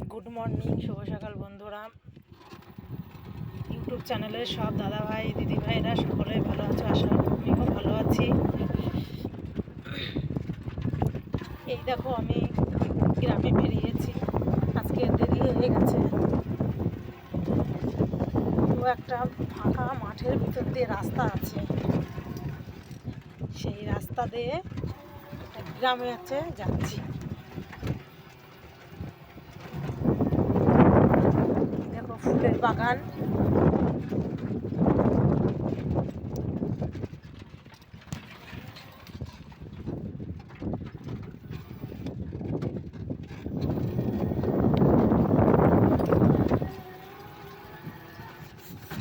Good morning, শুভ সকাল বন্ধুরা। YouTube চ্যানেলের সব দাদা ভাই দিদি ভাইরা সকলেই ভালো আছো, আশা করি আমিও ভালো আছি। এই দেখো আমি গ্রামে বেরিয়েছি, আজকে দেরি হয়ে গেছে। তো একটা ফাঁকা মাঠের ভিতর দিয়ে রাস্তা আছে, সেই রাস্তা দিয়ে গ্রামে যাচ্ছি। দেখো ফুলের বাগান,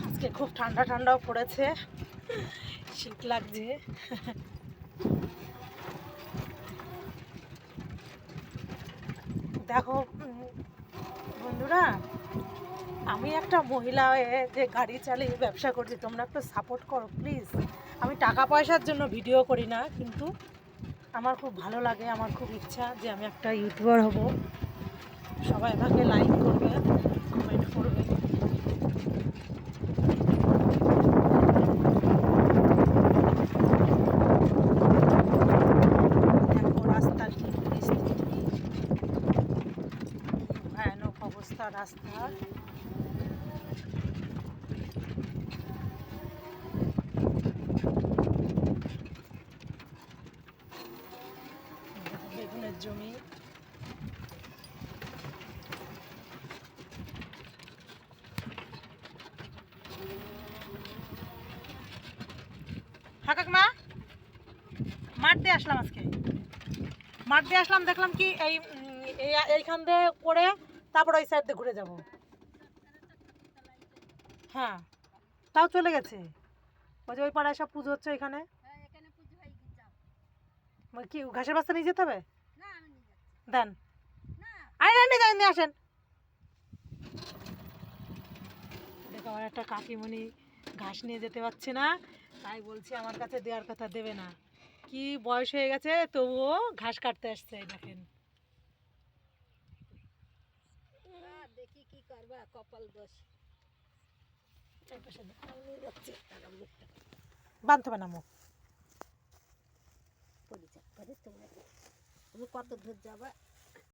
আজকে খুব ঠান্ডা ঠান্ডাও পড়েছে, শীত লাগছে। দেখো বন্ধুরা, আমি একটা মহিলা হয়ে যে গাড়ি চালিয়ে ব্যবসা করছি, তোমরা একটু সাপোর্ট করো প্লিজ। আমি টাকা পয়সার জন্য ভিডিও করি না, কিন্তু আমার খুব ভালো লাগে, আমার খুব ইচ্ছা যে আমি একটা ইউটিউবার হব। সবাই আমাকে লাইক করবে, কমেন্ট করবে। দেখো রাস্তার কি পরিস্থিতি, ভয়ানক অবস্থা রাস্তার। বেগুনের জমি, মা মাঠ দিয়ে আসলাম, আজকে মাঠ দিয়ে আসলাম, দেখলাম কি এইখান দিয়ে করে তারপর ওই সাইড দিয়ে ঘুরে যাব। হ্যাঁ, তাও চলে গেছে। ওই যে ওই পাড়ায় সব পুজো হচ্ছে, এখানে কি ঘাসের বাস্তা নিয়ে যেতে হবে? দেন, নিয়ে আসেন। দেখো আমার একটা কাকিমণি ঘাস নিয়ে যেতে পারছে না, তাই বলছি আমার কাছে দেওয়ার কথা, দেবে না। কি বয়স হয়ে গেছে তবুও ঘাস কাটতে আসছে, দেখেন। দেখি কি করবা, কপাল দোষ। বাঁধতে হবে না মুখ, তুমি কত দূর যাবা।